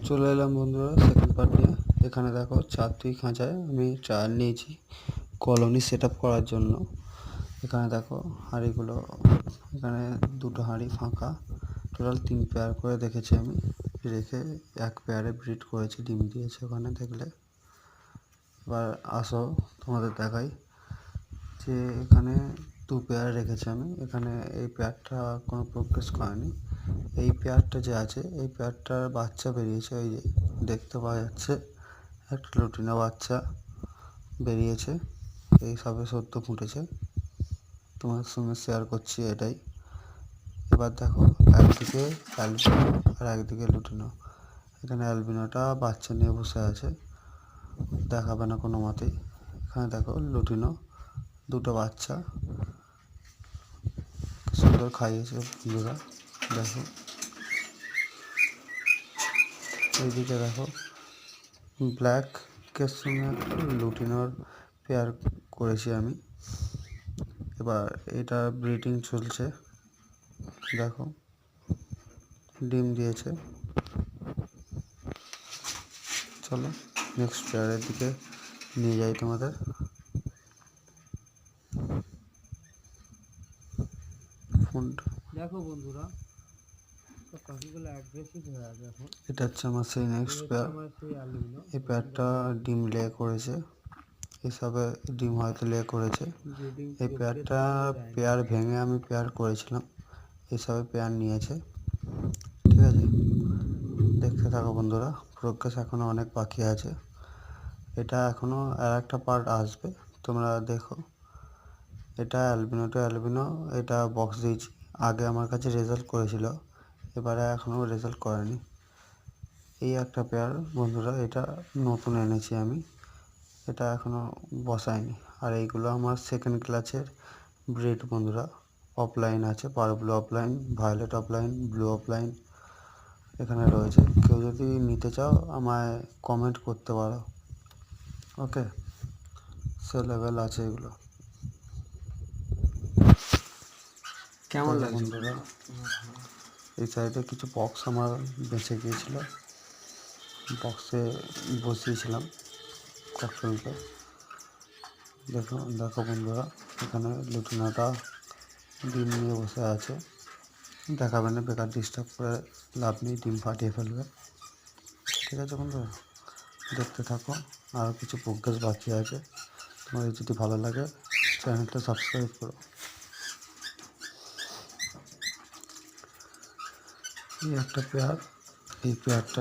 চলে এলাম বন্ধুরা সেকেন্ড পার্ট নিয়ে। এখানে দেখো 4 খাঁচায় আমি ট্রায়াল নিয়েছি কলোনি সেট আপ করার জন্য। এখানে দেখো হাঁড়িগুলো, এখানে 2টো হাঁড়ি ফাঁকা, টোটাল 3 পেয়ার করে দেখেছি আমি, রেখে 1 পেয়ারে ব্রিড করেছি, ডিম দিয়েছে ওখানে দেখলে। এবার আসো তোমাদের দেখাই যে এখানে 2 পেয়ার রেখেছি আমি। এখানে এই পেয়ারটা কোনো প্রোগ্রেস করেনি। এই পেয়ারটা যে আছে এই পেয়ারটার বাচ্চা বেরিয়েছে, ওই যে দেখতে পাওয়া যাচ্ছে একটা লুটিনো বাচ্চা বেরিয়েছে, এই সবে সদ্য ফুটেছে, তোমার সঙ্গে শেয়ার করছি এটাই। এবার দেখো একদিকে অ্যালবিনো আর একদিকে লুটিনো। এখানে অ্যালবিনোটা বাচ্চা নিয়ে বসে আছে, দেখাবে না কোনো মতেই। এখানে দেখো লুটিনো 2টো বাচ্চা সুন্দর খাইয়েছে বন্ধুরা, দেখো। এইদিকে দেখো ব্ল্যাকের সঙ্গে লুটিনোর পেয়ার করেছি আমি। এবার এটা ব্রিডিং চলছে, দেখো ডিম দিয়েছে। চলো নেক্সট পেয়ারের দিকে নিয়ে যাই তোমাদের। দেখো বন্ধুরা, পাখিগুলো অ্যাগ্রেসিভ হয়ে আছে এখন। এটা হচ্ছে আমার সেই নেক্সট পেয়ার। এই পেয়ারটা ডিম লে করেছে, এসবে ডিম হয়তো লে করেছে। এই পেয়ারটা পেয়ার ভেঙে আমি পেয়ার করেছিলাম, এসবে পেয়ার নিয়েছে, ঠিক আছে। দেখতে থাকো বন্ধুরা, প্রোগ্রেস এখনও অনেক বাকি আছে। এটা এখনও আর একটা পার্ট আসবে, তোমরা দেখো। এটা অ্যালবিনো, এটা বক্স দিয়েছি, আগে আমার কাছে রেজাল্ট করেছিল, এবারে এখনও রেজাল্ট করেনি। এই একটা পেয়ার বন্ধুরা, এটা নতুন এনেছি আমি, এটা এখনও বসাইনি। আর এইগুলো আমার সেকেন্ড ক্লাসের ব্রিড বন্ধুরা, অফলাইন আছে, parblue opaline, violet opaline, blue opaline এখানে রয়েছে। কেউ যদি নিতে চাও আমায় কমেন্ট করতে পারো, ওকে। সেলেবেল আছে এগুলো। কেমন লাগে বন্ধুরা, এই সাইডে কিছু বক্স আমার বেঁচে গিয়েছিল, বক্সে বসিয়েছিলাম ককটেলকে। দেখো দেখো বন্ধুরা, এখানে লুটিনোটা ডিম নিয়ে বসে আছে, দেখাবে না, বেকার ডিস্টার্ব করে লাভ নেই, ডিম ফাটিয়ে ফেলবে, ঠিক আছে বন্ধুরা। দেখতে থাকো, আরও কিছু প্রোগ্রেস বাকি আছে। তোমাদের যদি ভালো লাগে চ্যানেলটা সাবস্ক্রাইব করো। এই একটা পেয়ার, এই পেয়ারটা